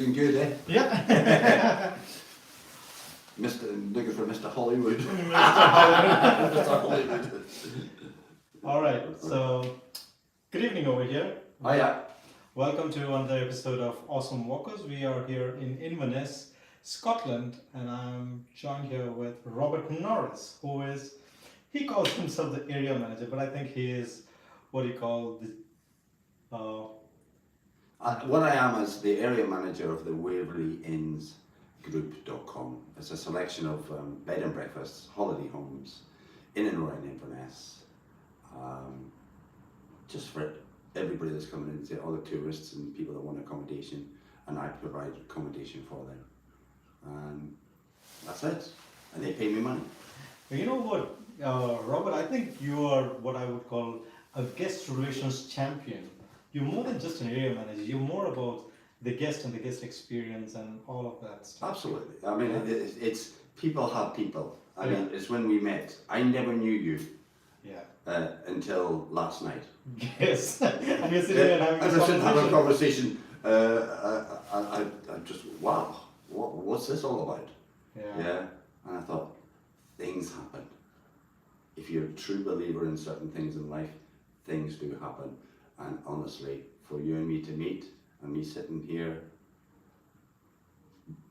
Good, eh? Yeah. Looking for Mr. Hollywood. Mr. Highland. Mr. Hollywood. All right. So, good evening over here. Oh yeah. Welcome to another episode of Awesome Walkers. We are here in Inverness, Scotland, and I'm joined here with Robert Norris, he calls himself the area manager, but I think he is what you call the. What I am is the area manager of the Waverley Inns Group.com. It's a selection of bed and breakfasts, holiday homes in and around Inverness. Just for everybody that's coming in, all the tourists and people that want accommodation, and I provide accommodation for them. And that's it. And they pay me money. You know what, Robert? I think you are what I would call a guest relations champion. You're more than just an area manager. You're more about the guest and the guest experience and all of that stuff. Absolutely. I mean, it's people have people. I Yeah. mean, it's when we met. I never knew you Yeah. until last night. Yes. And you're sitting there and having As this I sit having a conversation. conversation, I just, wow, what's this all about? Yeah. And I thought, things happen. If you're a true believer in certain things in life, things do happen. And honestly, for you and me to meet, and me sitting here,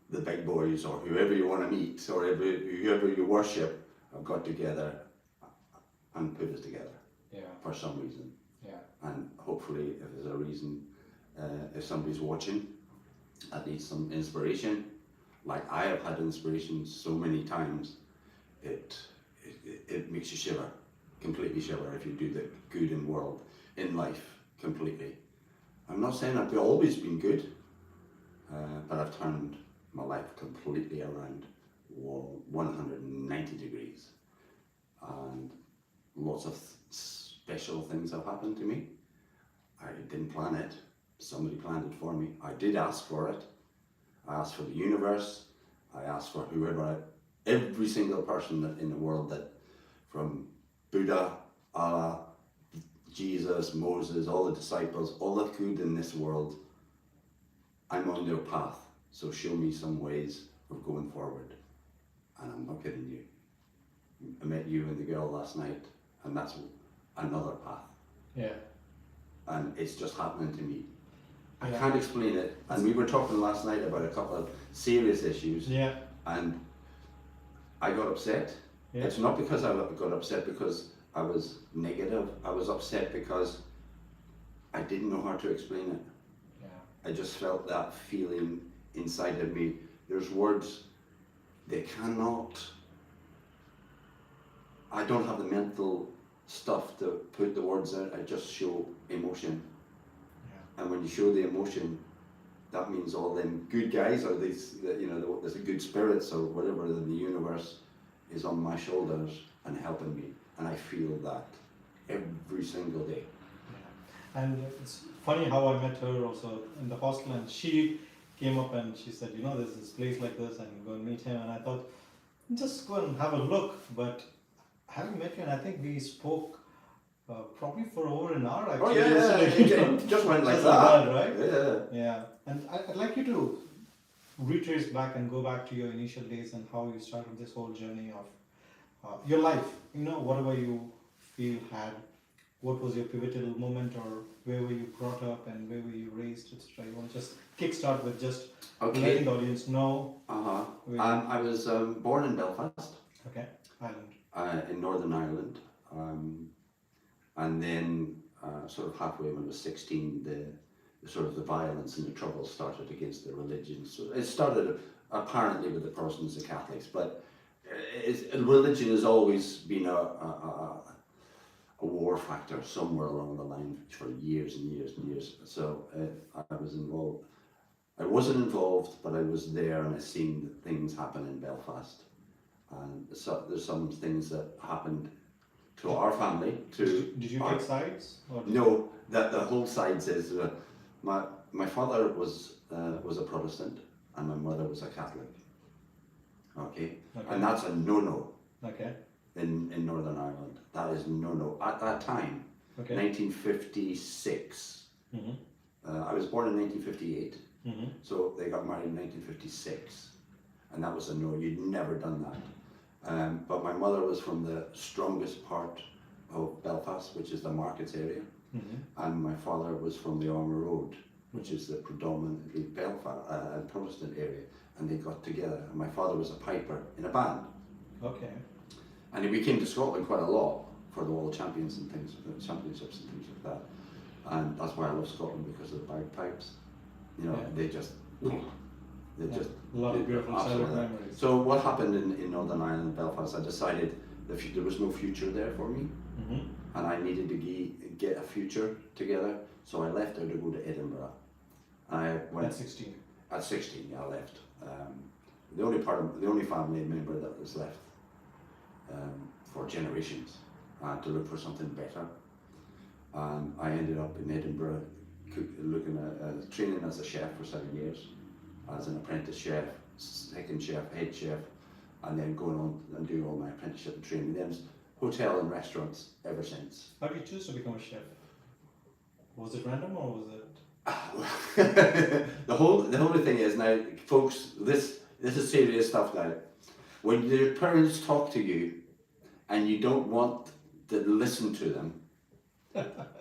the big boys or whoever you want to meet, or whoever you worship, have got together and put us together Yeah. for some reason. Yeah. And hopefully, if there's a reason, if somebody's watching, that needs some inspiration, like I have had inspiration so many times, it makes you shiver, completely shiver if you do the good in world, in life, completely. I'm not saying I've always been good, but I've turned my life completely around 190 degrees. And lots of special things have happened to me. I didn't plan it, somebody planned it for me. I did ask for it. I asked for the universe. I asked for every single person in the world, that from Buddha, Allah, Jesus, Moses, all the disciples, all the good in this world, I'm on their path. So show me some ways of going forward. And I'm not kidding you. I met you and the girl last night, and that's another path. Yeah. And it's just happening to me. I Yeah. can't explain it. And we were talking last night about a couple of serious issues. Yeah. And I got upset. Yeah. It's not because I got upset because I was negative. I was upset because I didn't know how to explain it. Yeah. I just felt that feeling inside of me. There's words, they cannot, I don't have the mental stuff to put the words out. I just show emotion. Yeah. And when you show the emotion, that means all them good guys, or these, there's a good spirits or whatever in the universe is on my shoulders and helping me. And I feel that every single day. Yeah. And it's funny how I met her also in the hostel, and she came up and she said, there's this place like this, and go and meet him. And I thought, just go and have a look. But having met you, and I think we spoke probably for over an hour actually. Oh yeah, it just went like Just that. right? Yeah. Yeah. And I'd like you to retrace back and go back to your initial days and how you started this whole journey of your life. Whatever you feel had, what was your pivotal moment, or where were you brought up and where were you raised, etc. You want to just kickstart with just letting the audience know. I was born in Belfast. Okay, Ireland. In Northern Ireland. And then sort of halfway when I was 16, the violence and the trouble started against the religion. So it started apparently with the Protestants and Catholics, but religion has always been a war factor somewhere along the line for years and years and years. So I was involved. I wasn't involved, but I was there and I seen things happen in Belfast. And so there's some things that happened to our family. Did you take sides? No, the whole sides is my father was a Protestant and my mother was a Catholic. Okay, and that's a no-no. Okay. In Northern Ireland, that is no-no. At that time, 1956. Mm-hmm. I was born in 1958. Mm-hmm. So they got married in 1956, and that was a no, you'd never done that. But my mother was from the strongest part of Belfast, which is the Markets area, Mm-hmm. and my father was from the Armour Road, which is the predominantly Belfast Protestant area, and they got together. And my father was a piper in a band, Okay. and we came to Scotland quite a lot for the World Champions and things, championships and things like that. And that's why I love Scotland, because of the bagpipes. You know, Yeah. they just, A lot of beautiful childhood absolutely. memories. So what happened in Northern Ireland, Belfast, I decided that there was no future there for me, Mm-hmm. and I needed to get a future together. So I left there to go to Edinburgh. I went At 16. at 16. Yeah, I left. The only family member that was left for generations, to look for something better. And I ended up in Edinburgh, looking at training as a chef for 7 years, as an apprentice chef, second chef, head chef, and then going on and doing all my apprenticeship and training. Then hotel and restaurants ever since. How did you choose to become a chef? Was it random or was it? the whole thing is now, folks. This is serious stuff now. When your parents talk to you, and you don't want to listen to them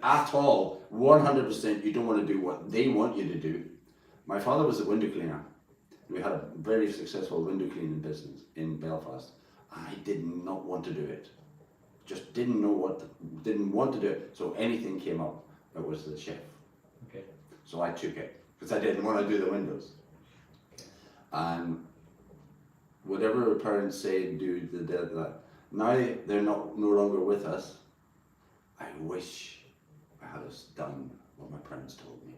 at all, 100%, you don't want to do what they want you to do. My father was a window cleaner. We had a very successful window cleaning business in Belfast. I did not want to do it. Just didn't want to do it. So anything came up, it was the chef. Okay. So I took it because I didn't want to do the windows. And whatever parents say, do that. Now they're no longer with us. I wish I had done what my parents told me.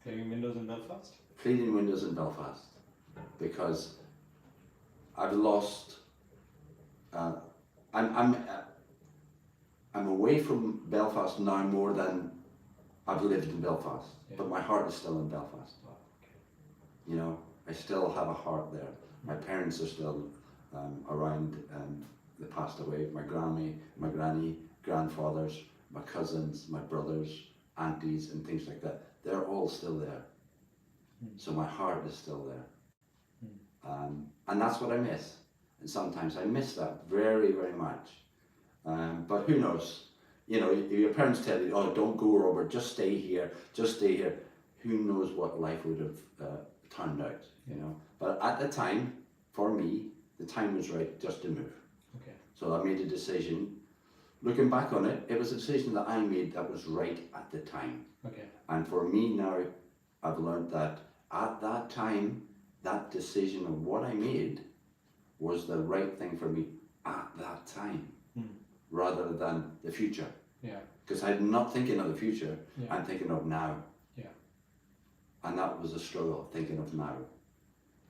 Cleaning windows in Belfast? Cleaning windows in Belfast, because I've lost. I'm away from Belfast now more than I've lived in Belfast, Yeah. but my heart is still in Belfast. Oh, okay. You know, I still have a heart there. My parents are still around. They passed away. My granny, grandfathers, my cousins, my brothers, aunties, and things like that. They're all still there. So my heart is still there. And that's what I miss. And sometimes I miss that very, very much. But who knows? You know, if your parents tell you, oh, don't go, Robert, just stay here, just stay here. Who knows what life would have turned out, you know? But at the time, for me, the time was right just to move. Okay. So I made a decision. Looking back on it, it was a decision that I made that was right at the time. Okay. And for me now, I've learned that at that time, that decision of what I made was the right thing for me at that time, rather than the future. Yeah. Because I'm not thinking of the future, Yeah. I'm thinking of now. Yeah. And that was a struggle, thinking of now.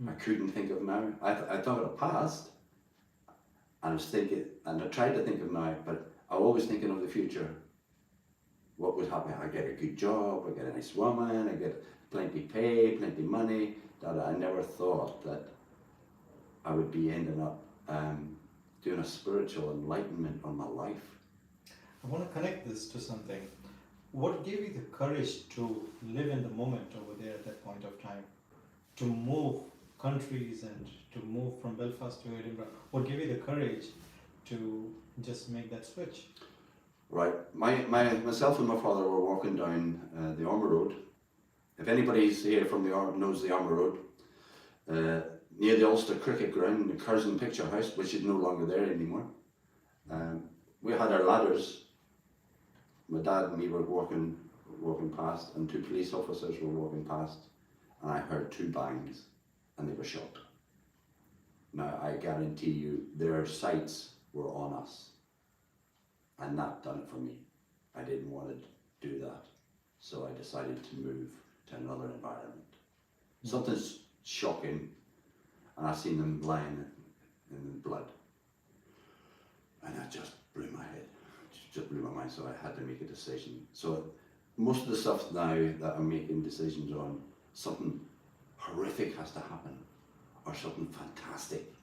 I couldn't think of now. I thought of the past, and I was thinking, and I tried to think of now, but I was always thinking of the future. What would happen? I get a good job, I get a nice woman, I get plenty pay, plenty money. I never thought that I would be ending up doing a spiritual enlightenment on my life. I want to connect this to something. What gave you the courage to live in the moment over there at that point of time? To move countries and to move from Belfast to Edinburgh? What gave you the courage to just make that switch? Right, myself and my father were walking down the Armour Road. If anybody's here from knows the Armour Road, near the Ulster Cricket Ground, the Curzon Picture House, which is no longer there anymore. We had our ladders. My dad and me were walking past, and two police officers were walking past, and I heard two bangs, and they were shot. Now, I guarantee you, their sights were on us, and that done it for me. I didn't want to do that, so I decided to move to another environment. Something's shocking, and I seen them lying in blood, and that just blew my head. Just blew my mind, so I had to make a decision. So most of the stuff now that I'm making decisions on, something horrific has to happen, or something fantastic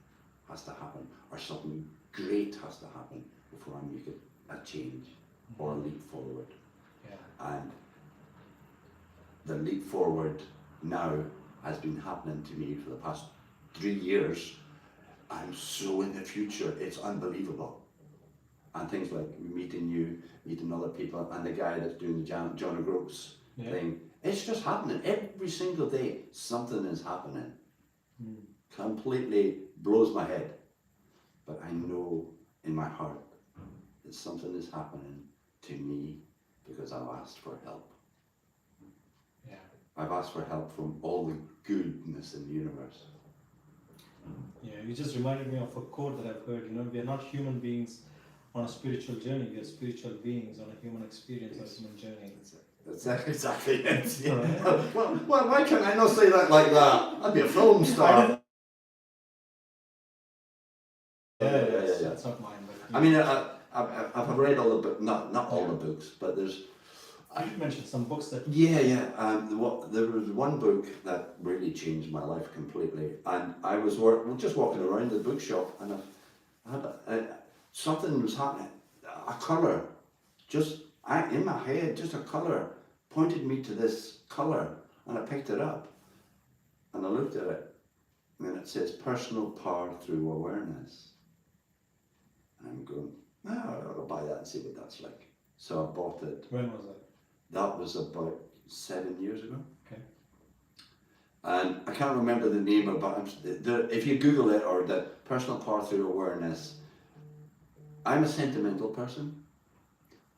has to happen, or something great has to happen before I make a change or a leap forward. Yeah. And the leap forward now has been happening to me for the past 3 years. I'm so in the future, it's unbelievable. And things like meeting you, meeting other people, and the guy that's doing the John O'Groats thing. It's just happening every single day. Something is happening. Completely blows my head. But I know in my heart that something is happening to me because I've asked for help. Yeah. I've asked for help from all the goodness in the universe. Yeah, you just reminded me of a quote that I've heard. We are not human beings on a spiritual journey. We are spiritual beings on a human experience or a human journey. That's exactly it. Yeah. Right. Well, why can't I not say that like that? I'd be a film star. That's not mine. But I mean, I've read all the books, not all the books, but there's. You did mention some books that. Yeah. There was one book that really changed my life completely, and I was just walking around the bookshop, and I had something was happening. A colour, in my head, just a colour pointed me to this colour, and I picked it up, and I looked at it, and it says personal power through awareness. And I'm going, I'll buy that and see what that's like. So I bought it. When was that? That was about 7 years ago. Okay. And I can't remember the name of it, but if you Google it, or the personal power through awareness, I'm a sentimental person,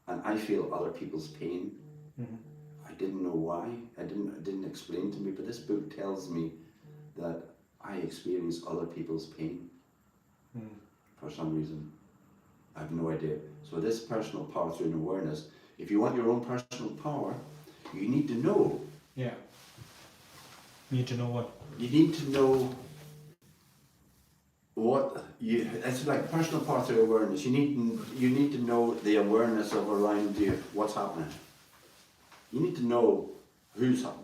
and I feel other people's pain. Mm-hmm. I didn't know why. It didn't explain to me, but this book tells me that I experience other people's pain for some reason. I have no idea. So this personal power through awareness, if you want your own personal power, you need to know. Yeah. You need to know what? You need to know it's like personal power through awareness. You need to know the awareness of around you, what's happening. You need to know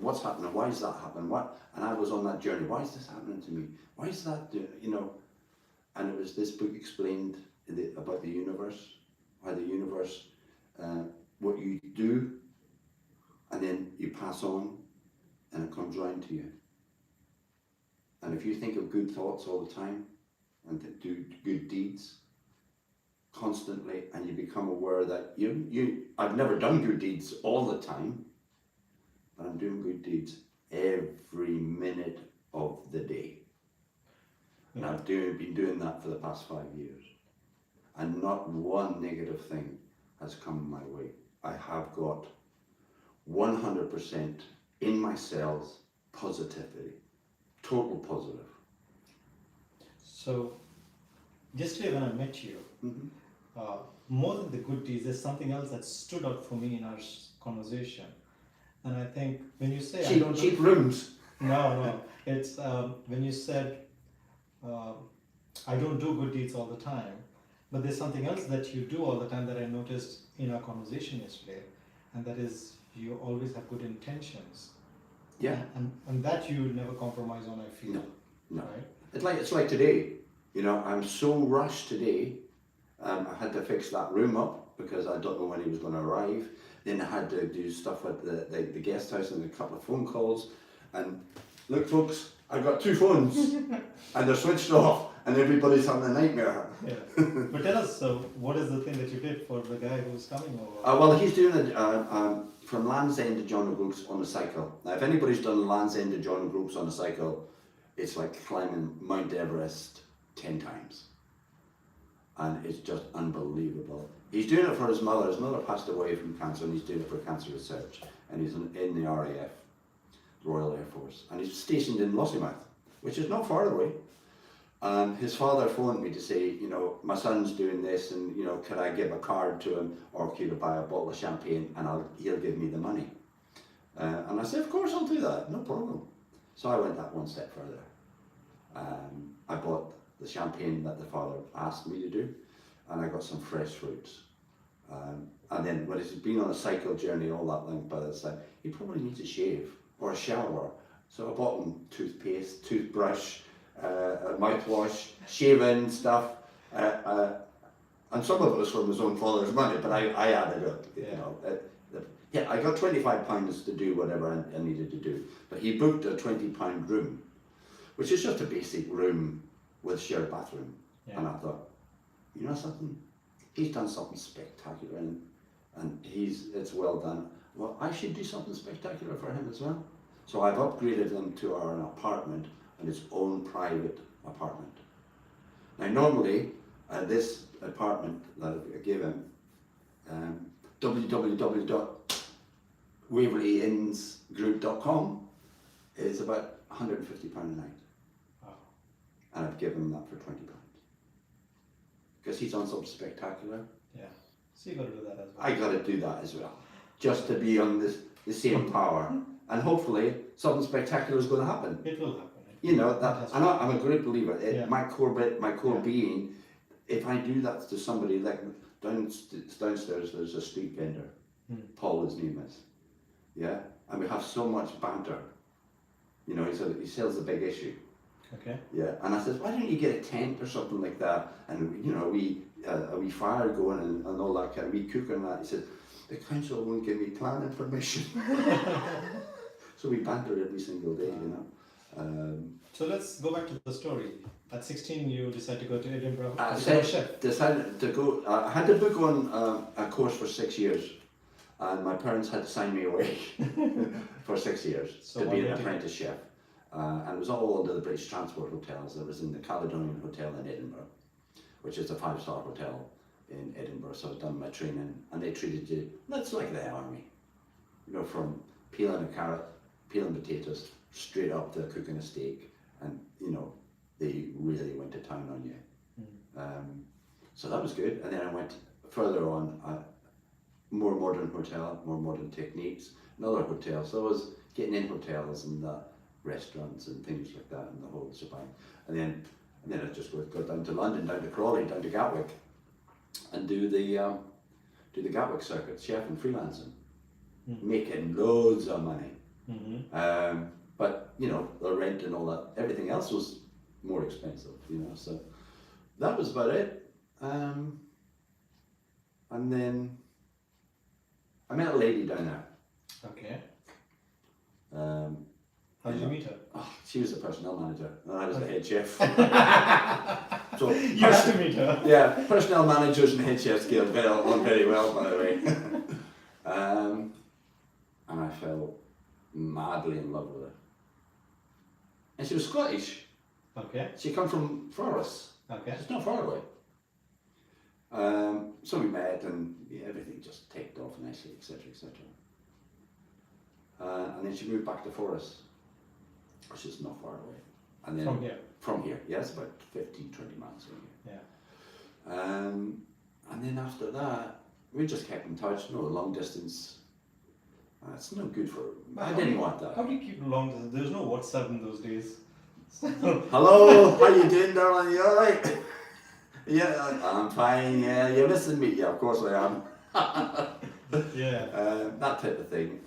what's happening, why is that happening, and I was on that journey. Why is this happening to me? Why is that, and it was this book explained about the universe, how the universe, what you do, and then you pass on, and it comes round to you. And if you think of good thoughts all the time, and do good deeds constantly, and you become aware that I've never done good deeds all the time, but I'm doing good deeds every minute of the day. And I've been doing that for the past 5 years. And not one negative thing has come my way. I have got 100% in my cells positivity, total positive. So, yesterday when I met you, more than the good deeds, there's something else that stood out for me in our conversation. And I think when you say cheap rooms. No, it's when you said I don't do good deeds all the time, but there's something else that you do all the time that I noticed in our conversation yesterday, and that is you always have good intentions. Yeah. And that you never compromise on, I feel. No. Right? It's like today. I'm so rushed today. I had to fix that room up because I don't know when he was going to arrive. Then I had to do stuff at the guest house and a couple of phone calls. And look, folks, I've got 2 phones and they're switched off, and everybody's having a nightmare. Yeah. But tell us, so what is the thing that you did for the guy who's coming over? Well, he's doing it from Land's End to John O'Groats on a cycle. Now, if anybody's done Land's End to John O'Groats on a cycle, it's like climbing Mount Everest 10 times. And it's just unbelievable. He's doing it for his mother. His mother passed away from cancer, and he's doing it for cancer research. And he's in the RAF, Royal Air Force. And he's stationed in Lossiemouth, which is not far away. And his father phoned me to say, my son's doing this, and could I give a card to him, or could I buy a bottle of champagne and he'll give me the money. And I said, of course I'll do that, no problem. So I went that one step further. I bought the champagne that the father asked me to do, and I got some fresh fruits. And then when he's been on a cycle journey all that length by this time, he probably needs a shave or a shower. So I bought him toothpaste, toothbrush, mouthwash, shaving stuff, and some of it was from his own father's money, but I added it. Yeah, I got £25 to do whatever I needed to do. But he booked a £20 room, which is just a basic room with shared bathroom. Yeah. And I thought, you know something? He's done something spectacular, and it's well done. Well, I should do something spectacular for him as well. So I've upgraded him to an apartment, and its own private apartment. Now normally, this apartment that I gave him, www.waverleyinnsgroup.com, is about £150 a night. Wow. And I've given him that for £20. Because he's done something spectacular. Yeah. So you got to do that as well. I got to do that as well, just to be on the same power, and hopefully something spectacular is going to happen. It will happen. You know that, and I'm a great believer. Yeah. My core Yeah. being, if I do that to somebody, like downstairs, there's a street vendor, Paul his name is, yeah, and we have so much banter. You know, he sells a big issue. Okay. Yeah, and I said, why don't you get a tent or something like that, and you know, a wee fire going and all that kind of wee cooker and that. He said, the council won't give me planning permission. So we banter every single day, you know. So let's go back to the story. At 16, you decided to go to Edinburgh. I to become a chef. decided to go. I had to book on a course for 6 years, and my parents had to sign me away for 6 years So to why be an did you- apprentice chef. And it was all under the British Transport hotels. It was in the Caledonian Hotel in Edinburgh, which is a 5-star hotel in Edinburgh. So I've done my training, and they treated you, that's like the army, you know, from peeling a carrot, peeling potatoes, straight up to cooking a steak, and you know, they really went to town on you. So that was good, and then I went further on, more modern hotel, more modern techniques, another hotel. So I was getting in hotels and restaurants and things like that, and the whole shebang. And then I just go down to London, down to Crawley, down to Gatwick, and do the Gatwick circuit, chef and freelancing, making loads of money. But you know, the rent and all that, everything else was more expensive, you know. So that was about it. And then I met a lady down there. Okay. How You did you know, meet her? oh, she was the personnel manager, and I was the head chef. So You had to meet her. yeah, personnel managers and head chefs get on very well, by the way. And I fell madly in love with her. And she was Scottish. Okay. She come from Norris. Okay. It's not far away. So we met, and yeah, everything just ticked off nicely, etc., etc. And then she moved back to Forres, which is not far away. And then From here. From here, yes, about 15, 20 miles from here. Yeah. And then after that, we just kept in touch. No long distance. It's no good for. I didn't want that. How do you keep long distance? There was no WhatsApp in those days. Hello, how you doing, darling? You alright? Yeah, I'm fine. Yeah, you're missing me. Yeah, of course I am. Yeah. That type of thing.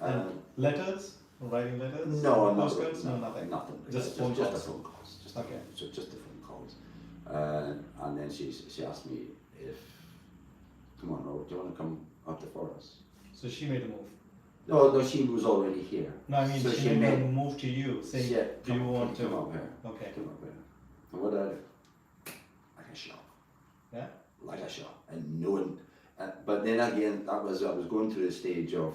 Letters? Writing letters? No, I'm not. Postcards? No, nothing. Nothing. Just phone Just calls? the phone calls. Just Okay. Just the phone calls. And then she asked me if, come on, Robert, do you want to come up to Forres? So she made a move. No, she was already here. No, I mean So she she made a made- move to you, saying, Yeah, do you want to? come up here? Okay. Come up here. And what did I do? Like a shot. Yeah. Like a shot. And no one. But then again, I was going through the stage of,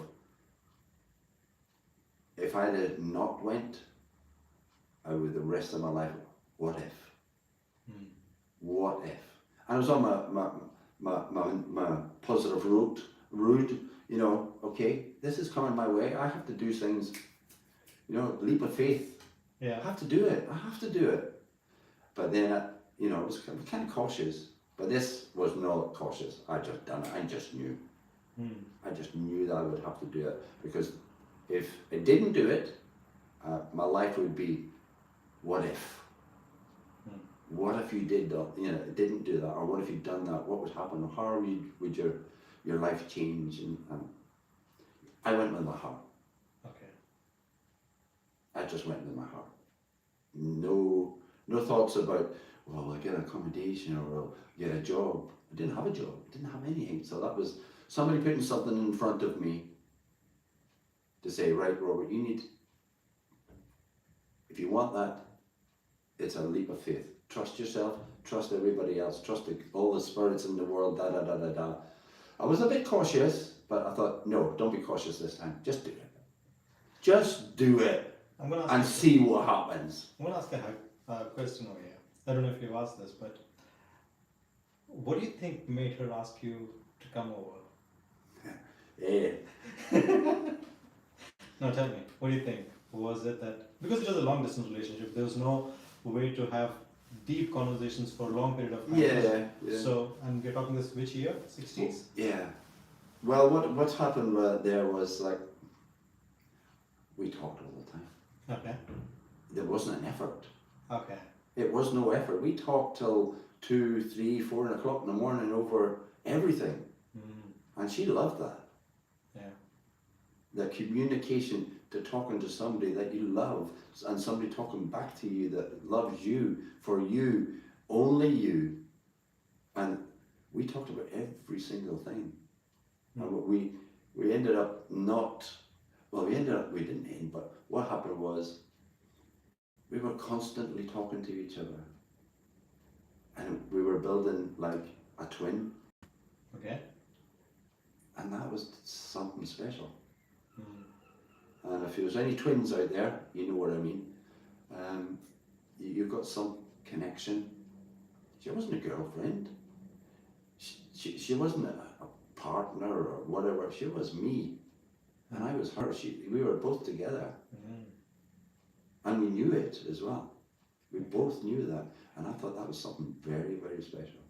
if I had not went, I would the rest of my life. What if? What if? And I was on my positive route. You know, okay, this is coming my way. I have to do things. You know, leap of faith. Yeah. I have to do it. I have to do it. But then, you know, it was kind of cautious. But this was not cautious. I just done it. I just knew. I just knew that I would have to do it, because if I didn't do it, my life would be, what if? What if you did that? You know, didn't do that, or what if you'd done that? What would happen? How would your life change? And I went with my heart. Okay. I just went with my heart. No thoughts about, well, I'll get accommodation or I'll get a job. I didn't have a job. I didn't have anything. So that was somebody putting something in front of me, to say, right, Robert, if you want that, it's a leap of faith. Trust yourself, trust everybody else, trust all the spirits in the world, da da da da da. I was a bit cautious, but I thought, no, don't be cautious this time. Just do it. Just do it I'm gonna ask and you, see what happens. I'm gonna ask a question over here. I don't know if you've asked this, but what do you think made her ask you to come over? Yeah. No, tell me. What do you think? Was it that because it was a long distance relationship, there was no way to have deep conversations for a long period of time? Yeah. So, and we're talking this which year? 60s? Yeah. Well, what happened there was like, we talked all the time. Okay. There wasn't an effort. Okay. It was no effort. We talked till 2, 3, 4 o'clock in the morning over everything. And she loved that. Yeah. The communication to talking to somebody that you love and somebody talking back to you that loves you, for you, only you. And we talked about every single thing. And we ended up we didn't end, but what happened was we were constantly talking to each other. And we were building like a twin. Okay. And that was something special. And if there's any twins out there, you know what I mean. You've got some connection. She wasn't a girlfriend. She wasn't a partner or whatever. She was me. And I was her. We were both together. And we knew it as well. We both knew that. And I thought that was something very, very special.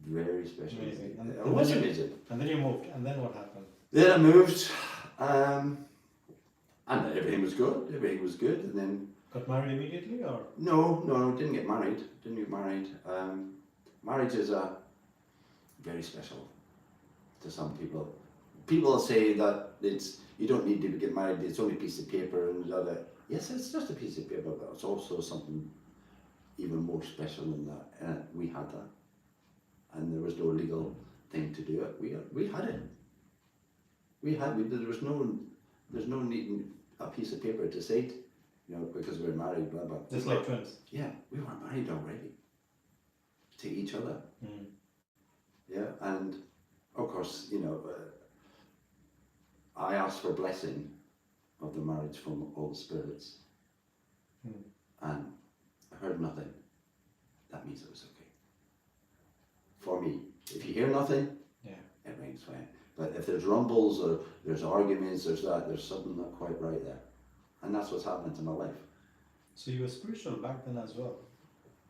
Very special. Amazing. It was amazing. And then you moved. And then what happened? Then I moved. And everything was good. Everything was good. And then... Got married immediately or? No, didn't get married. Marriage is very special to some people. People say that you don't need to get married, it's only a piece of paper and all that. Yes, it's just a piece of paper, but it's also something even more special than that. We had that. And there was no legal thing to do it. We had it. There's no needing a piece of paper to say it, because we're married, blah, blah. Just like twins? Yeah, we were married already. To each other. Yeah, and of course, I asked for blessing of the marriage from all the spirits. And I heard nothing. That means it was okay. For me, if you hear nothing, everything's fine. But if there's rumbles or there's arguments, there's something not quite right there. And that's what's happening to my life. So you were spiritual back then as well?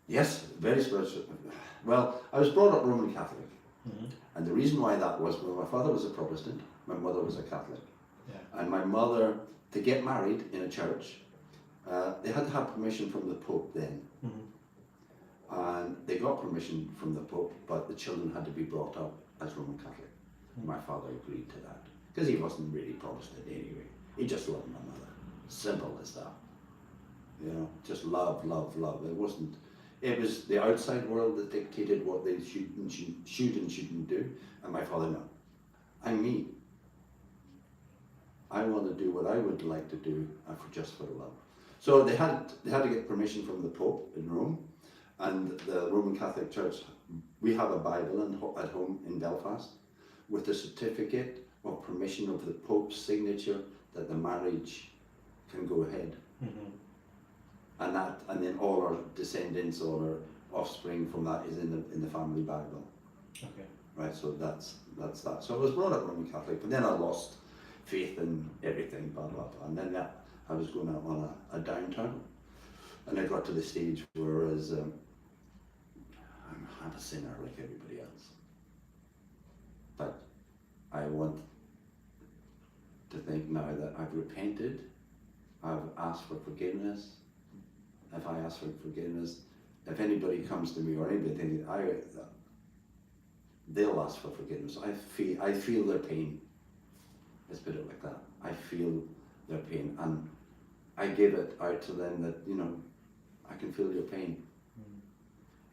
Yes, very spiritual. Well, I was brought up Roman Catholic. And the reason why that was, my father was a Protestant, my mother was a Catholic. And my mother, to get married in a church, they had to have permission from the Pope then. And they got permission from the Pope, but the children had to be brought up as Roman Catholic. My father agreed to that, because he wasn't really Protestant anyway. He just loved my mother. Simple as that. Just love, love, love. It was the outside world that dictated what they should and shouldn't do, and my father, no. I'm me. I want to do what I would like to do, just for the love. So they had to get permission from the Pope in Rome, and the Roman Catholic Church. We have a Bible at home in Belfast, with a certificate of permission of the Pope's signature that the marriage can go ahead. And then all our descendants, all our offspring from that is in the family Bible. Okay. Right, so that's that. So I was brought up Roman Catholic, but then I lost faith in everything, blah, blah, blah. And then I was going out on a downturn. And I got to the stage where I'm a sinner like everybody else. But I want to think now that I've repented, I've asked for forgiveness. If I ask for forgiveness, if anybody comes to me or anybody, they'll ask for forgiveness. I feel their pain. Let's put it like that. I feel their pain, and I give it out to them that I can feel your pain.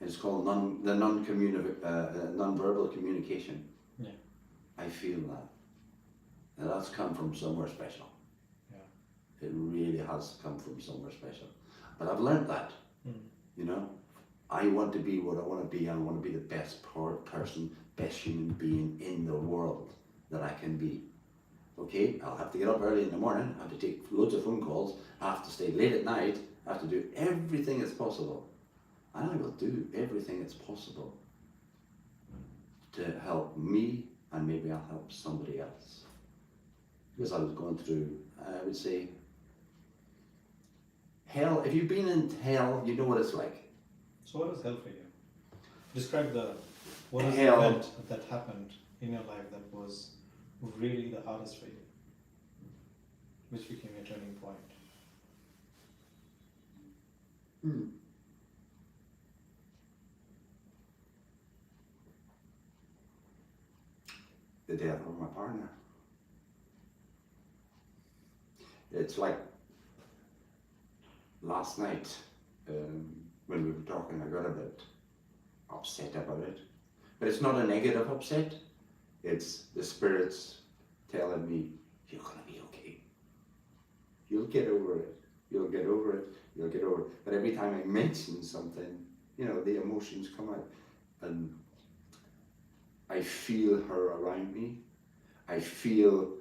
It's called non-verbal communication. I feel that. And that's come from somewhere special. It really has come from somewhere special. But I've learnt that, you know. I want to be what I want to be. I want to be the best person, best human being in the world that I can be. Okay, I'll have to get up early in the morning, I have to take loads of phone calls, I have to stay late at night, I have to do everything that's possible. And I will do everything that's possible to help me, and maybe I'll help somebody else. Because I was going through, I would say, hell. If you've been in hell, you know what it's like. So what is hell for you? Describe what is the Hell. event that happened in your life that was really the hardest for you, which became a turning point. The death of my partner. It's like last night when we were talking, I got a bit upset about it. But it's not a negative upset. It's the spirits telling me, you're going to be okay. You'll get over it. You'll get over it. You'll get over it. But every time I mention something, you know, the emotions come out. And I feel her around me. I feel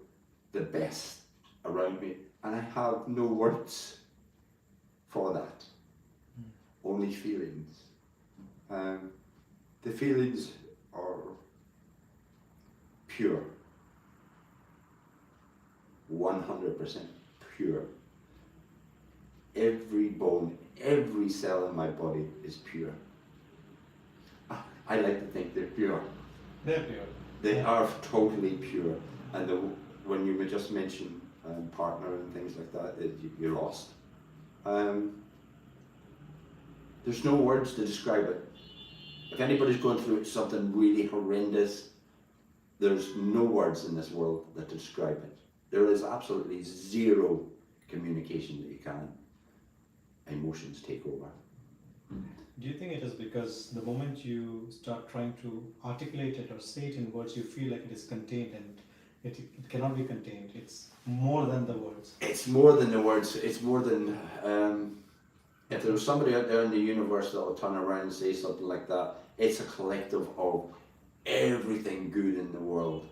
the best around me. And I have no words for that. Only feelings. The feelings are pure. 100% pure. Every bone, every cell in my body is pure. I like to think they're pure. They're pure. They are totally pure. And when you just mentioned partner and things like that, you're lost. There's no words to describe it. If anybody's going through something really horrendous, there's no words in this world that describe it. There is absolutely zero communication that you can. Emotions take over. Do you think it is because the moment you start trying to articulate it or say it in words, you feel like it is contained and it cannot be contained? It's more than the words. It's more than the words. It's more than... if there was somebody out there in the universe that would turn around and say something like that, it's a collective of everything good in the world.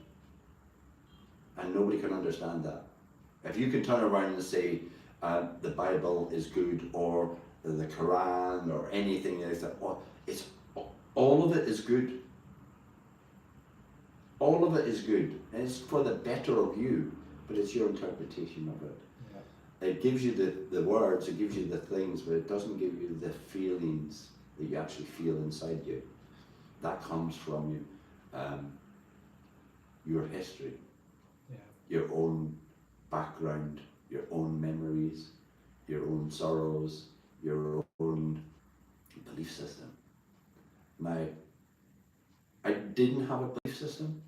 And nobody can understand that. If you can turn around and say the Bible is good, or the Quran, or anything like that, it's all of it is good. All of it is good. And it's for the better of you, but it's your interpretation of it. Yeah. It gives you the words, it gives you the things, but it doesn't give you the feelings that you actually feel inside you. That comes from your history, your own background, your own memories, your own sorrows, your own belief system. Now, I didn't have a belief system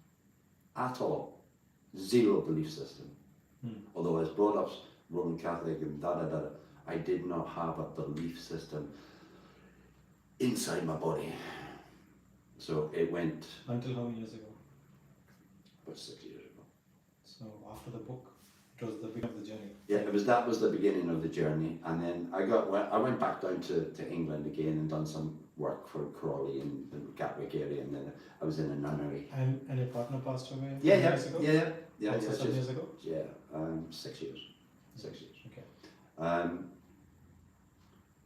at all. Zero belief system. Although I was brought up Roman Catholic and I did not have a belief system inside my body. So it went... Until how many years ago? About 6 years ago. So after the book, it was the beginning of the journey. Yeah, that was the beginning of the journey, and then I went back down to England again and done some work for Crawley in the Gatwick area, and then I was in a nunnery. And your partner passed away? Years ago? Yeah. Also 7 years ago? Yeah, 6 years. 6 years. Okay.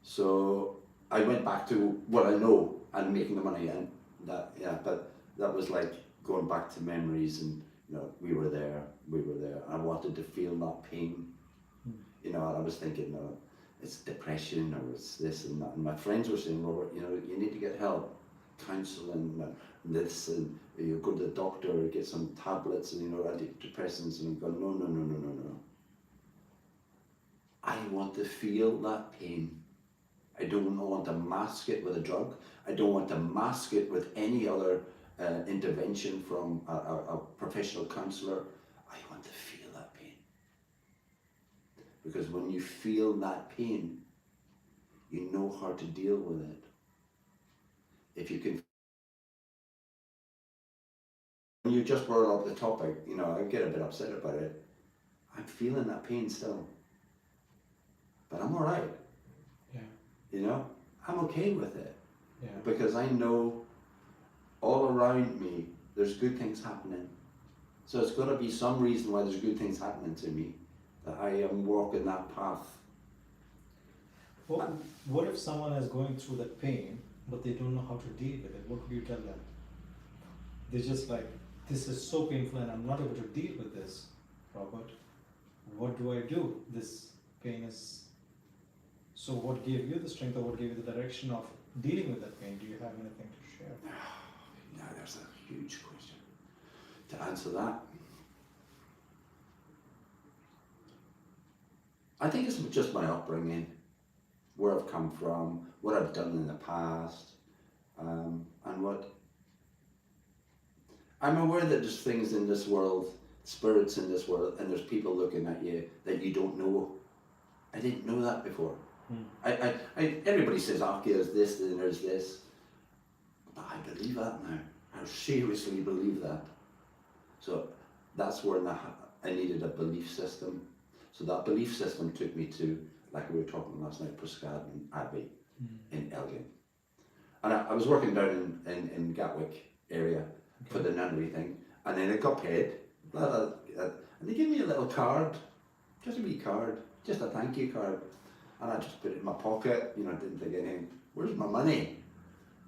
So I went back to what I know and making the money, and but that was like going back to memories, and you know, we were there. I wanted to feel that pain. You know, I was thinking, no, it's depression or it's this and that. And my friends were saying, Robert, you know, you need to get help, counselling, and this, and you go to the doctor, get some tablets, and you know, antidepressants, and I'm going, no. I want to feel that pain. I don't want to mask it with a drug. I don't want to mask it with any other intervention from a professional counsellor. I want to feel that pain. Because when you feel that pain, you know how to deal with it. If you can... When you just brought up the topic, you know, I get a bit upset about it. I'm feeling that pain still. but I'm all right. Yeah. You know, I'm okay with it Yeah. because I know all around me there's good things happening. So it's got to be some reason why there's good things happening to me, that I am walking that path. What if someone is going through that pain, but they don't know how to deal with it? What would you tell them? They're just like, this is so painful and I'm not able to deal with this, Robert. What do I do? This pain is... So what gave you the strength, or what gave you the direction of dealing with that pain? Do you have anything to share? Yeah, there's a huge question. To answer that, I think it's just my upbringing, where I've come from, what I've done in the past, and what... I'm aware that there's things in this world, spirits in this world, and there's people looking at you that you don't know. I didn't know that before. Everybody says, okay, there's this and there's this. But I believe that now. I seriously believe that. So that's where I needed a belief system. So that belief system took me to, like we were talking last night, Proskaden Abbey in Elgin. And I was working down in Gatwick area for the nunnery thing. And then I got paid. And they gave me a little card, just a wee card, just a thank you card. And I just put it in my pocket, you know, didn't think anything. Where's my money?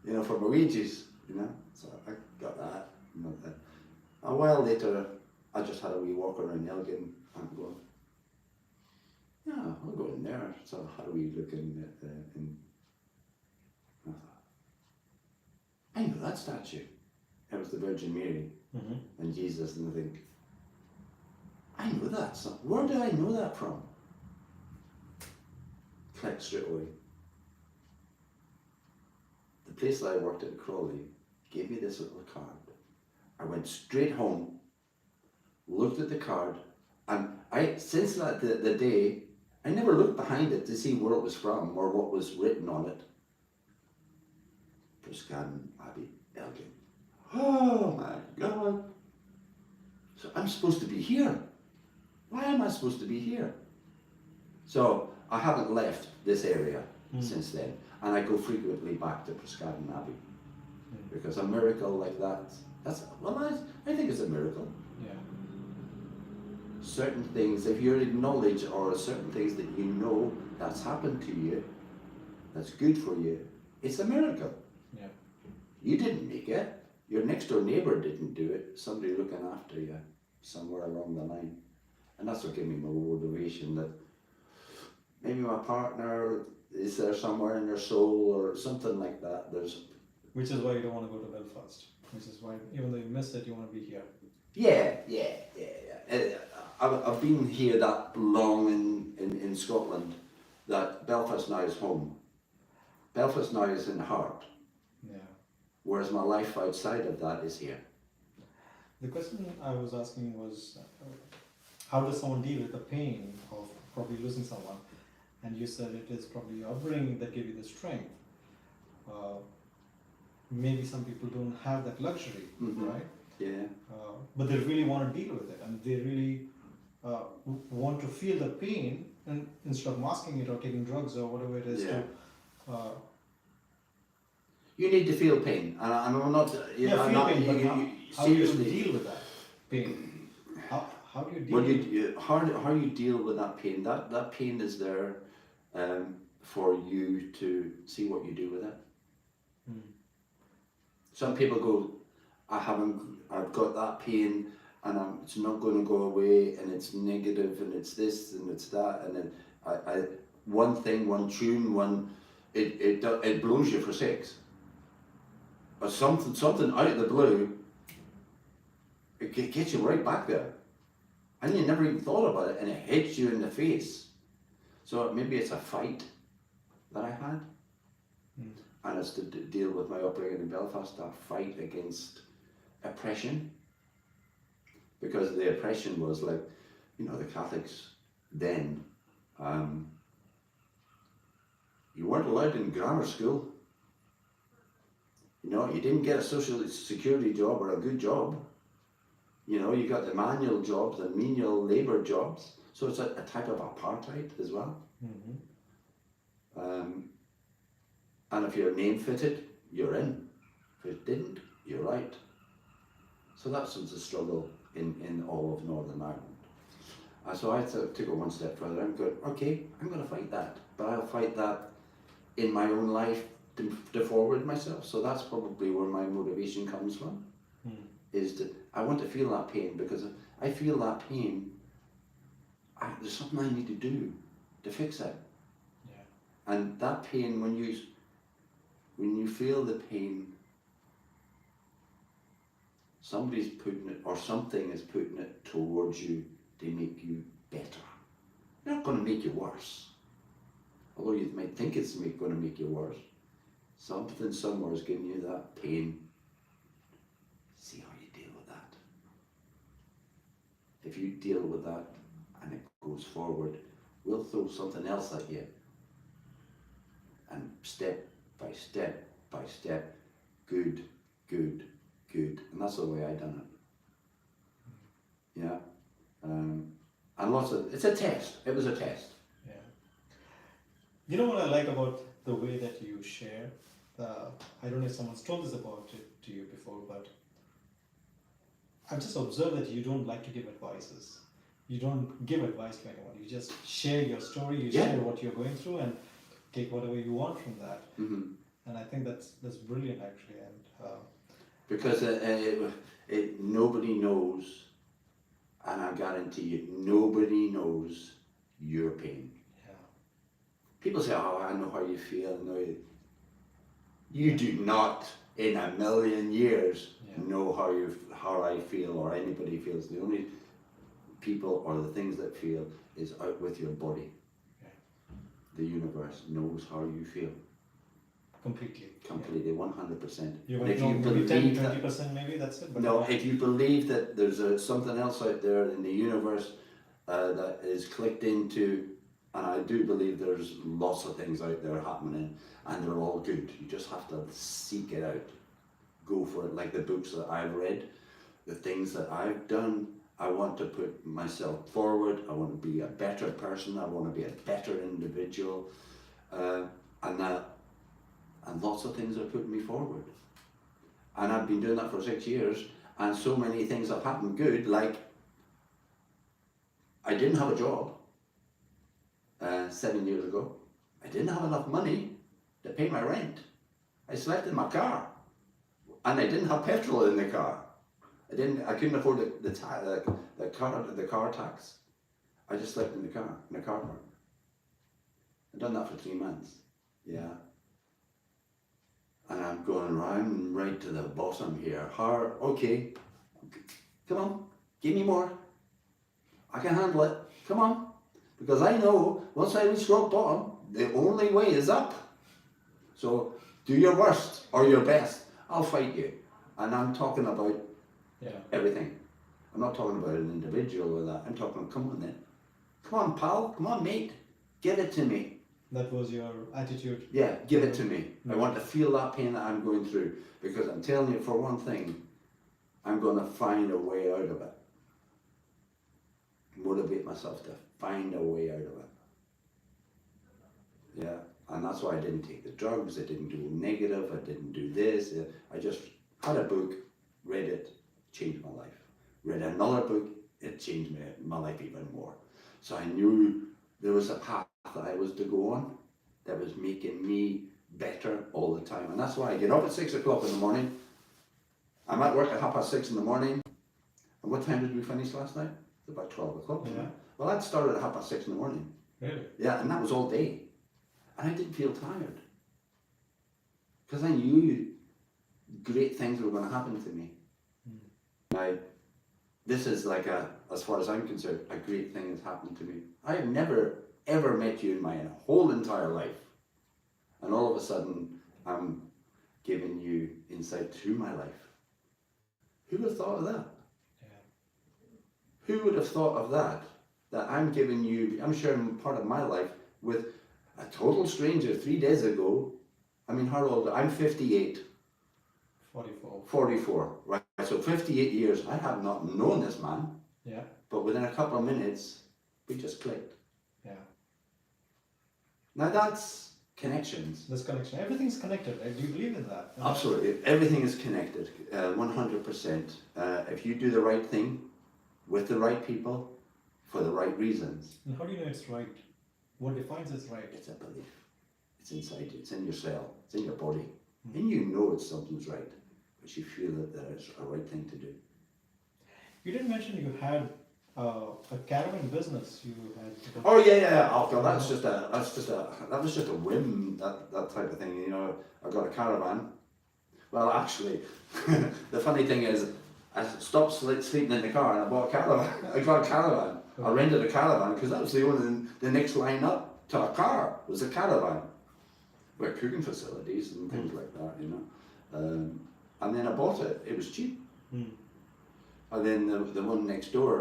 You know, for my wages, you know. So I got that. You know, a while later, I just had a wee walk around Elgin and going, yeah, I'll go in there. So how do we look in? I thought, I know that statue. It was the Virgin Mary and Jesus, and I think, I know that. So where did I know that from? Click straight away. The place that I worked at Crawley gave me this little card. I went straight home, looked at the card, and since that the day, I never looked behind it to see where it was from or what was written on it. Proskaden Abbey, Elgin. Oh my God. So I'm supposed to be here. Why am I supposed to be here? So I haven't left this area since then, and I go frequently back to Proskaden Abbey because a miracle like that, I think it's a miracle. Yeah. Certain things, if you acknowledge or certain things that you know that's happened to you, that's good for you, it's a miracle. Yeah. You didn't make it. Your next door neighbour didn't do it. Somebody looking after you somewhere along the line. And that's what gave me my motivation, that maybe my partner is there somewhere in their soul or something like that. Which is why you don't want to go to Belfast. Which is why, even though you miss it, you want to be here. Yeah. I've been here that long in Scotland that Belfast now is home. Belfast now is in the heart. Yeah. Whereas my life outside of that is here. The question I was asking was, how does someone deal with the pain of probably losing someone? And you said it is probably your upbringing that gave you the strength. Maybe some people don't have that luxury, right? Yeah. But they really want to deal with it, and they really want to feel the pain, and instead of masking it or taking drugs or whatever it is you need to feel pain, and I'm not. Feel pain, but how do you deal with that pain? How do you deal? Well, how you deal with that pain? That pain is there for you to see what you do with it. Some people go, I've got that pain, and it's not going to go away, and it's negative, and it's this, and it's that, and then one thing, one tune, it blows you for 6. But something out of the blue, it gets you right back there. And you never even thought about it, and it hits you in the face. So maybe it's a fight that I had. And it's to deal with my upbringing in Belfast, a fight against oppression. Because the oppression was like, the Catholics then, you weren't allowed in grammar school. You didn't get a social security job or a good job. You got the manual jobs and menial labour jobs. So it's a type of apartheid as well. And if your name fitted, you're in. If it didn't, you're out. So that was the struggle in all of Northern Ireland. And so I took it one step further. I'm going, okay, I'm going to fight that. But I'll fight that in my own life to forward myself. So that's probably where my motivation comes from. Is that I want to feel that pain, because if I feel that pain, there's something I need to do to fix it. Yeah. And that pain, when you feel the pain, somebody's putting it, or something is putting it towards you to make you better. They're not going to make you worse. Although you might think it's going to make you worse. Something somewhere is giving you that pain. See how you deal with that. If you deal with that and it goes forward, we'll throw something else at you. And step by step by step, good, good, good. And that's the way I done it. Yeah. And it's a test. It was a test. Yeah. You know what I like about the way that you share? I don't know if someone's told this about it to you before, but I've just observed that you don't like to give advices. You don't give advice to anyone. You just share your story, you share what you're going through, and take whatever you want from that. Mm-hmm. And I think that's brilliant, actually. And because nobody knows, and I guarantee you, nobody knows your pain. yeah, People say, "Oh, I know how you feel." No, you do not, in a million years, know how I feel or anybody feels. The only people or the things that feel is out with your body. Yeah. The universe knows how you feel. Completely. 100%. You And might if know you maybe believe 10-20%, maybe that's it. But no, if you believe that there's something else out there in the universe that is clicked into, and I do believe there's lots of things out there happening, and they're all good. You just have to seek it out. Go for it. Like the books that I've read, the things that I've done, I want to put myself forward. I want to be a better person. I want to be a better individual. And lots of things are putting me forward. And I've been doing that for 6 years, and so many things have happened good, like I didn't have a job 7 years ago. I didn't have enough money to pay my rent. I slept in my car, and I didn't have petrol in the car. I couldn't afford the car tax. I just slept in the car park. I've done that for 3 months. Yeah. And I'm going around right to the bottom here. Hard, okay. Come on, give me more. I can handle it. Come on. Because I know once I reach rock bottom, the only way is up. So do your worst or your best. I'll fight you. And I'm talking about everything. I'm not talking about an individual or that. I'm talking, come on then. Come on, pal. Come on, mate. Give it to me. That was your attitude? Yeah, give it to me. I want to feel that pain that I'm going through. Because I'm telling you, for one thing, I'm going to find a way out of it. Motivate myself to find a way out of it. Yeah, and that's why I didn't take the drugs, I didn't do negative, I didn't do this. I just had a book, read it, changed my life. Read another book, it changed my life even more. So I knew there was a path that I was to go on that was making me better all the time. And that's why I get up at 6 o'clock in the morning. I'm at work at 6:30 in the morning. And what time did we finish last night? It's about 12 o'clock. Yeah. Well, I'd started at 6:30 in the morning. Really? Yeah, and that was all day. And I didn't feel tired. Because I knew great things were going to happen to me. Now, this is like as far as I'm concerned, a great thing has happened to me. I have never, ever met you in my whole entire life. And all of a sudden, I'm giving you insight to my life. Who would have thought of that? Yeah. Who would have thought of that? That I'm giving you, I'm sharing part of my life with a total stranger 3 days ago. I mean, how old? I'm 58. 44. 44, right? So 58 years, I have not known this man. Yeah. But within a couple of minutes, we just clicked. Yeah. Now that's connections. This connection, everything's connected, right? Do you believe in that? Absolutely, everything is connected, 100%. If you do the right thing with the right people for the right reasons, And how do you know it's right? What defines it's right? it's a belief. It's inside you, it's in your cell, it's in your body. And you know it's something's right, but you feel that there is a right thing to do. You didn't mention you had a caravan business. You had. Oh yeah. Oh God, that was just a whim. That type of thing. You know, I got a caravan. Well, actually, the funny thing is, I stopped sleeping in the car and I bought a caravan. I got a caravan. I rented a caravan because that was the next line up to a car was a caravan. We had cooking facilities and things like that, you know. And then I bought it. It was cheap. And then the one next door,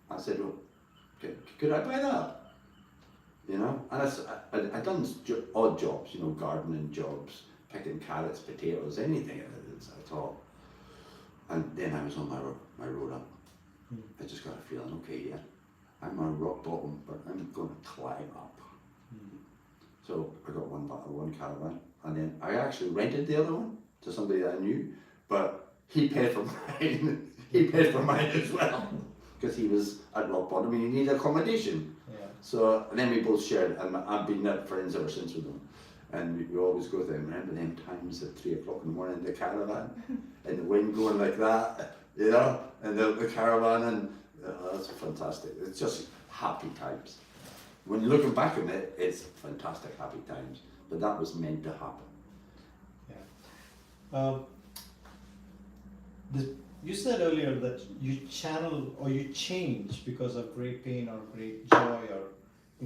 I said, well, could I buy that? You know, and I'd done odd jobs, you know, gardening jobs, picking carrots, potatoes, anything at all. And then I was on my road up. I just got a feeling, okay, yeah, I'm on rock bottom, but I'm going to climb up. So I got one caravan, and then I actually rented the other one to somebody that I knew, but he paid for mine. He paid for mine as well, because he was at rock bottom and he needed accommodation. Yeah. So and then we both shared, and I've been friends ever since with them. And we always go there. Remember them times at 3 o'clock in the morning in the caravan, and the wind going like that, you know, and the caravan, and that's fantastic. It's just happy times. When you're looking back on it, it's fantastic happy times. But that was meant to happen. Yeah. You said earlier that you channel or you change because of great pain or great joy or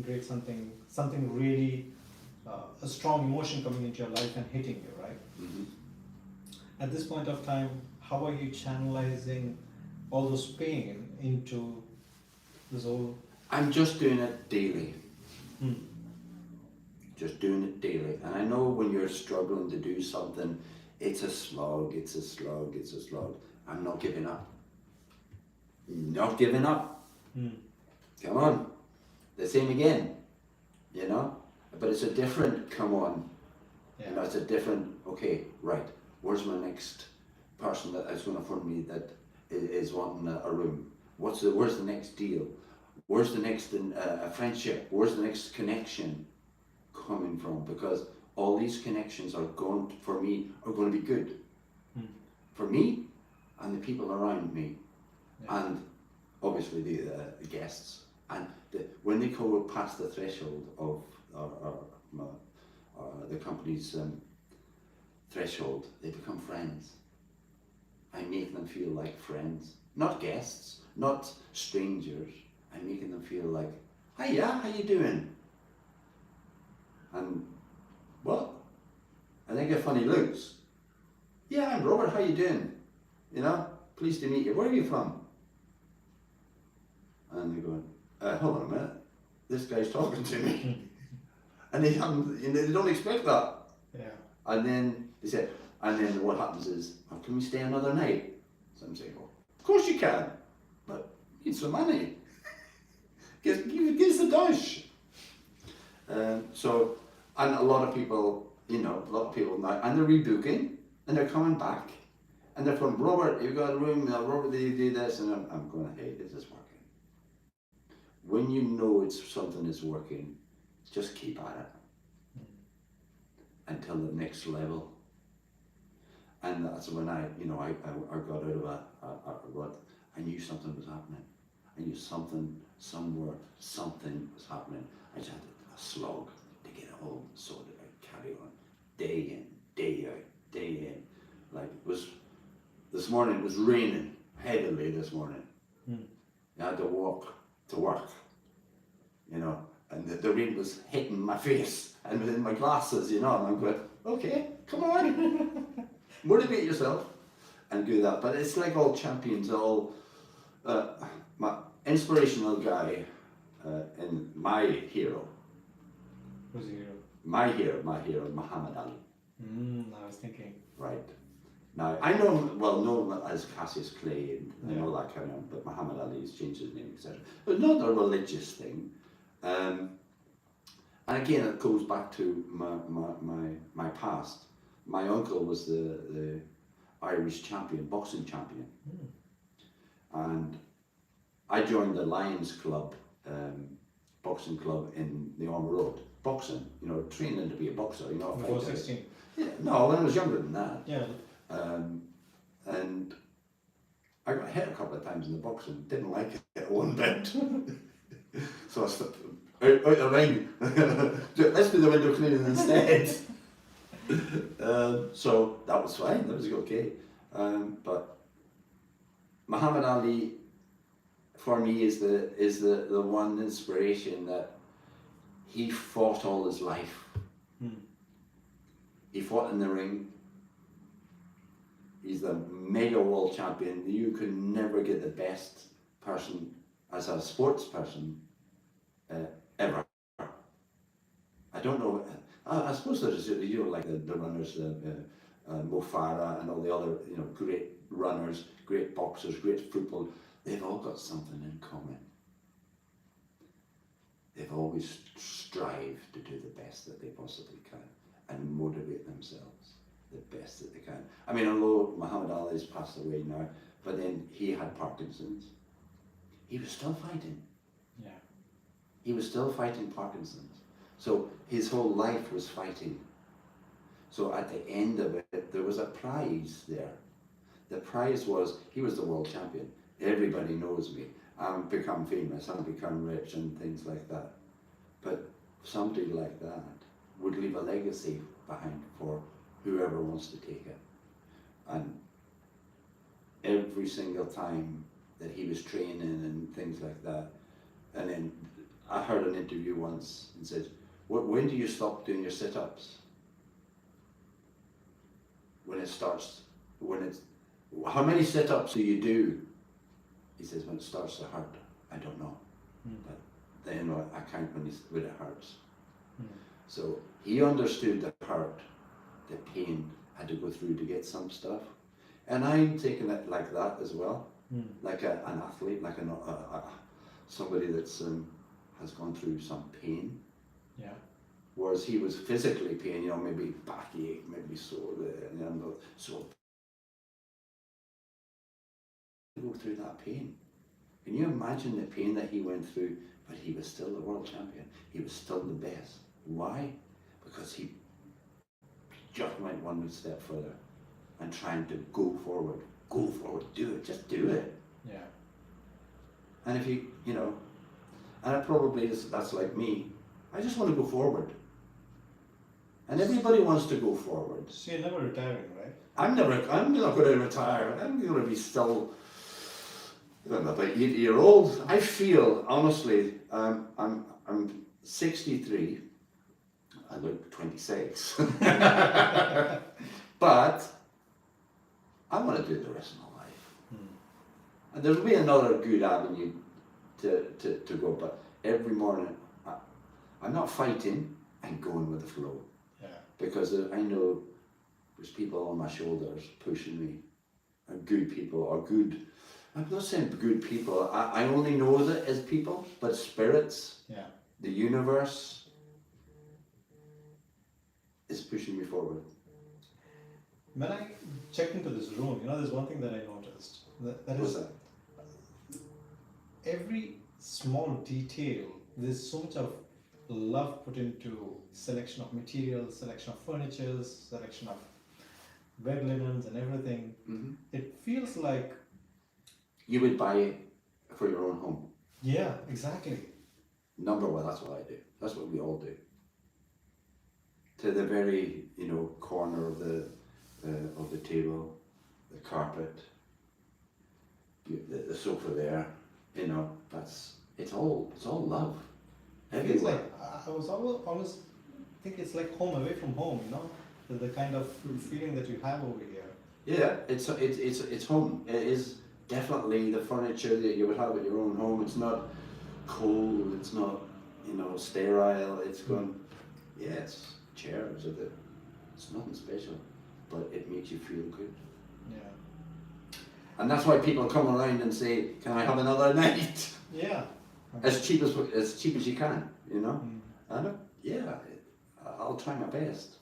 great something really a strong emotion coming into your life and hitting you, right? Mm-hmm. At this point of time, how are you channelizing all those pain into this whole? I'm just doing it daily. Just doing it daily. And I know when you're struggling to do something, it's a slog. I'm not giving up. Not giving up. Come on. The same again, you know? But it's a different come on. Yeah. You know, it's a different, okay, right, where's my next person that is going to phone me that is wanting a room? Where's the next deal? Where's the next friendship? Where's the next connection coming from? Because all these connections are going to be good. For me and the people around me. Yeah. And obviously the guests. And when they go past the threshold of the company's threshold, they become friends. I make them feel like friends, not guests, not strangers. I'm making them feel like, hiya, how you doing? And what? And they get funny looks. Yeah, I'm Robert, how you doing? You know, pleased to meet you. Where are you from? And they're going, hold on a minute, this guy's talking to me. And they don't expect that. Yeah. And then they say, and then what happens is, oh, can we stay another night? So I'm saying, well, of course you can, but you need some money. give us the dash. So, and a lot of people now, and they're rebooking, and they're coming back, and they're from, Robert, you've got a room, Robert, you do this, and I'm going, hey, this is working. When you know it's something is working, just keep at it until the next level. And that's when I got out of a rut. I knew something was happening. I knew something, somewhere, something was happening. I just had a slog to get it all sorted out, carry on, day in, day out, day in. Like it was, this morning it was raining heavily this morning. I had to walk to work, you know, and the rain was hitting my face and within my glasses, you know, and I'm going, okay, come on, motivate yourself and do that. But it's like all champions, all, my inspirational guy and my hero. Who's your hero? My hero, Muhammad Ali. I was thinking. Right. Now, I know him as Cassius Clay and all that kind of, but Muhammad Ali has changed his name, etc. But not a religious thing. And again, it goes back to my past. My uncle was the Irish champion, boxing champion. And I joined the Lions Club, boxing club in the Orme Road. Boxing, you know, training to be a boxer, you know. Before 16? Yeah, no, when I was younger than that. Yeah. And I got hit a couple of times in the boxing, didn't like it one bit. So I stepped out the ring. Let's do the window cleaning instead. So that was fine, that was okay. But Muhammad Ali, for me, is the one inspiration that he fought all his life. He fought in the ring. He's the mega world champion. You can never get the best person as a sports person ever. I don't know. I suppose there's, you know, like the runners, Mo Farah and all the other, you know, great runners, great boxers, great football. They've all got something in common. They've always strived to do the best that they possibly can and motivate themselves the best that they can. I mean, although Muhammad Ali's passed away now, but then he had Parkinson's. He was still fighting. Yeah. He was still fighting Parkinson's. So his whole life was fighting. So at the end of it, there was a prize there. The prize was, he was the world champion. Everybody knows me. I'm become famous, I'm become rich and things like that. But somebody like that would leave a legacy behind for whoever wants to take it. And every single time that he was training and things like that, and then I heard an interview once and said, when do you stop doing your sit-ups? When it starts, how many sit-ups do you do? He says, when it starts to hurt. I don't know. But then I count when it hurts. So he understood the hurt, the pain had to go through to get some stuff. And I'm taking it like that as well. Like an athlete, like somebody that's has gone through some pain. Yeah. Whereas he was physically pain, you know, maybe backache, maybe sore, you know, so go through that pain. Can you imagine the pain that he went through? But he was still the world champion. He was still the best. Why? Because he just went one step further and trying to go forward, do it, just do it. Yeah. And if you know, and it probably is, that's like me. I just want to go forward. And everybody wants to go forward. So you're never retiring, right? I'm not going to retire. I'm going to be still, I don't know, about 80-year-old. I feel, honestly, I'm 63. I look 26. But I want to do the rest of my life. And there'll be another good avenue to go, but every morning I'm not fighting, I'm going with the flow. Yeah. Because I know there's people on my shoulders pushing me, and good people, or good, I'm not saying good people, I only know that as people, but spirits, Yeah. the universe is pushing me forward. When I checked into this room, you know, there's one thing that I noticed. That What's is that? every small detail, there's so much of love put into selection of materials, selection of furniture, selection of bed linens and everything. It feels like, You would buy it for your own home. yeah, exactly. Number one, that's what I do. That's what we all do. To the very, you know, corner of the table, the carpet, the sofa there, you know, it's all love. It feels like, I was always think it's like home away from home, you know, the kind of feeling that you have over here. Yeah, it's home. It is definitely the furniture that you would have at your own home. It's not cold. It's not, you know, sterile. It's going, yeah, it's chairs. It's nothing special, but it makes you feel good. Yeah. And that's why people come around and say, "Can I have another night?" Yeah. As cheap as you can, you know. I know. yeah, I'll try my best.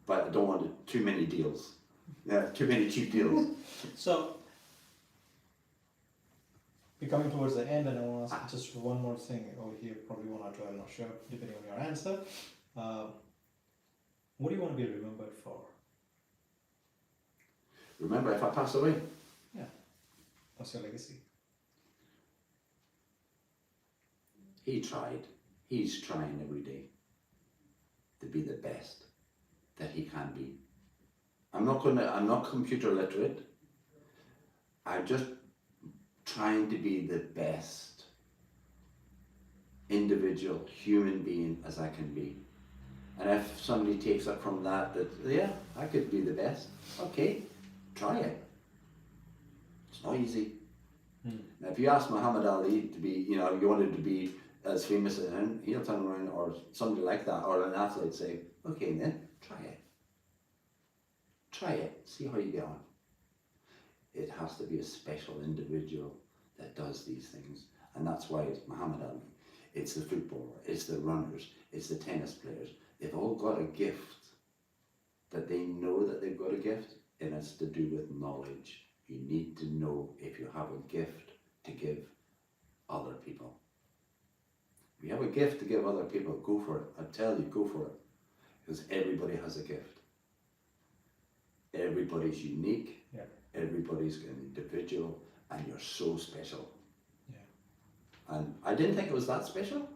But I don't want too many deals. Yeah, too many cheap deals. So, we're coming towards the end, and I want to ask just one more thing over here, probably one or two, I'm not sure, depending on your answer. What do you want to be remembered for? Remember, if I pass away, Yeah. What's your legacy? he tried. He's trying every day to be the best that he can be. I'm not computer literate. I'm just trying to be the best individual human being as I can be. And if somebody takes it from that, yeah, I could be the best, okay, try it. It's not easy. Now, if you ask Muhammad Ali to be, you wanted to be as famous as him, he'll turn around, or somebody like that, or an athlete, say, okay, then try it. Try it, see how you get on. It has to be a special individual that does these things, and that's why it's Muhammad Ali. It's the footballer, it's the runners, it's the tennis players. They've all got a gift that they know that they've got a gift, and it's to do with knowledge. You need to know if you have a gift to give other people. If you have a gift to give other people, go for it. I tell you, go for it. Because everybody has a gift. Everybody's unique. Yeah. Everybody's an individual, and you're so special. Yeah. And I didn't think it was that special.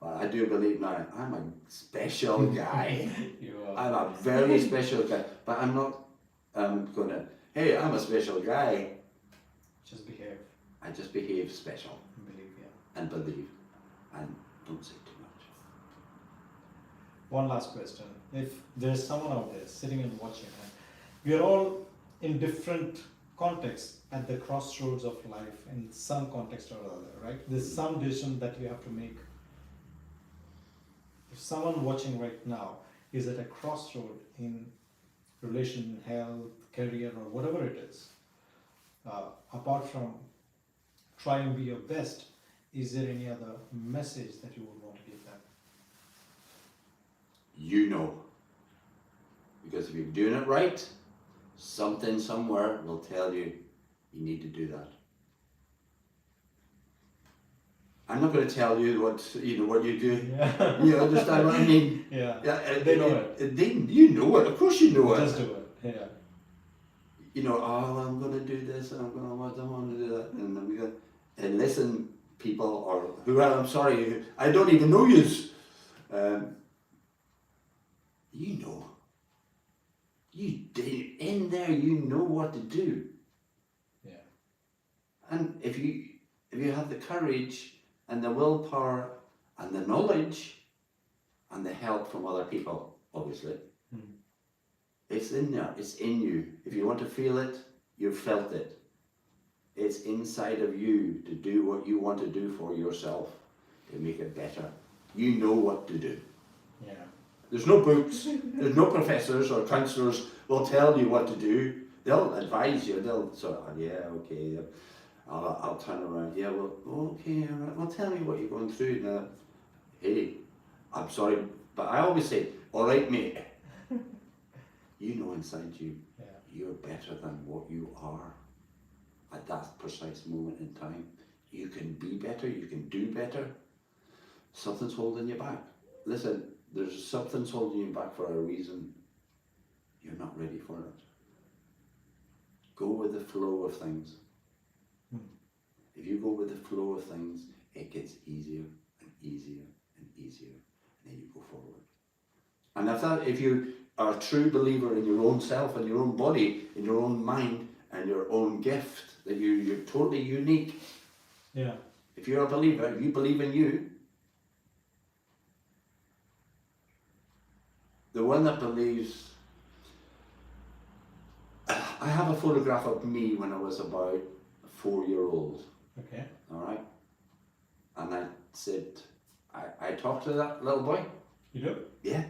But I do believe now, I'm a special guy. You are. I'm a very special guy. But I'm not gonna, hey, I'm a special guy. Just behave. I just behave special. Believe, yeah. And believe. And don't say too much. One last question. If there's someone out there sitting and watching, and we are all in different contexts at the crossroads of life in some context or other, right? There's some decision that you have to make. If someone watching right now is at a crossroad in relation, health, career, or whatever it is, apart from try and be your best, is there any other message that you would want to give them? You know. Because if you're doing it right, something somewhere will tell you you need to do that. I'm not going to tell you what you do. Yeah. You understand what I mean? Yeah. Yeah, They know it. You know it. Of course you know it. Just do it. Yeah. I'm going to do this, and I don't want to do that, and I'm going to listen, people, or I'm sorry, I don't even know yous. You know. In there, you know what to do. Yeah. And if you have the courage and the willpower and the knowledge and the help from other people, obviously, it's in there, it's in you. If you want to feel it, you've felt it. It's inside of you to do what you want to do for yourself to make it better. You know what to do. Yeah. There's no books, there's no professors or counsellors will tell you what to do. They'll advise you, they'll sort of, yeah, okay, I'll turn around, yeah, well, okay, all right. Well, tell me what you're going through now. Hey, I'm sorry, but I always say, all right, mate, you know inside you, you're better than what you are at that precise moment in time. You can be better, you can do better. Something's holding you back. Listen, there's something's holding you back for a reason. You're not ready for it. Go with the flow of things. If you go with the flow of things, it gets easier and easier and easier, and then you go forward. And if you are a true believer in your own self and your own body, in your own mind and your own gift, that you're totally unique. Yeah. If you're a believer, if you believe in you, the one that believes. I have a photograph of me when I was about 4-year-old. Okay. All right. And I said, I talked to that little boy. You do? Yeah.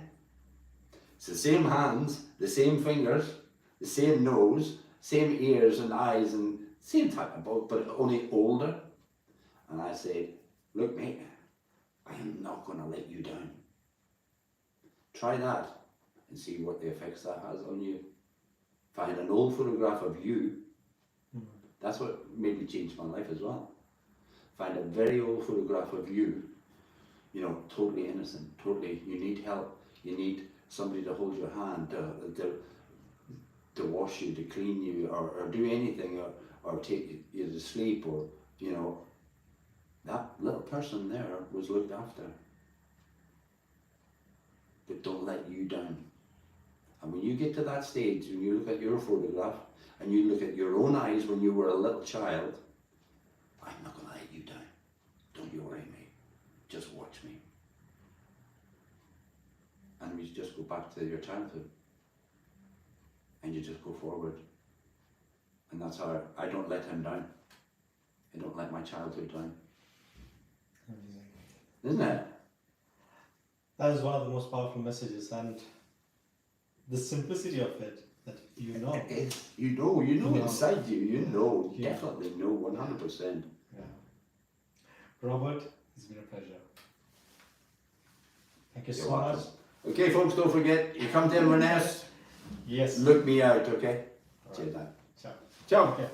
It's the same hands, the same fingers, the same nose, same ears and eyes, and same type of boat, but only older. And I said, look, mate, I am not going to let you down. Try that and see what the effects that has on you. Find an old photograph of you. That's what made me change my life as well. Find a very old photograph of you, you know, totally innocent, totally, you need help, you need somebody to hold your hand, to wash you, to clean you, or do anything, or take you to sleep, or, you know, that little person there was looked after. But don't let you down. And when you get to that stage, when you look at your photograph, and you look at your own eyes when you were a little child, I'm not going to let you down. Don't you worry, mate. Just watch me. And you just go back to your childhood. And you just go forward. And that's how I don't let him down. I don't let my childhood down. Amazing. Isn't it? That is one of the most powerful messages, and the simplicity of it, that you know. You know inside you, you know, Yeah. definitely know 100%. Yeah. Robert, it's been a pleasure. Thank you You're so welcome. much. Okay, folks, don't forget, you come to Inverness, Yes. look me out, okay? All right. Cheers, Dan. Ciao. Ciao. Okay.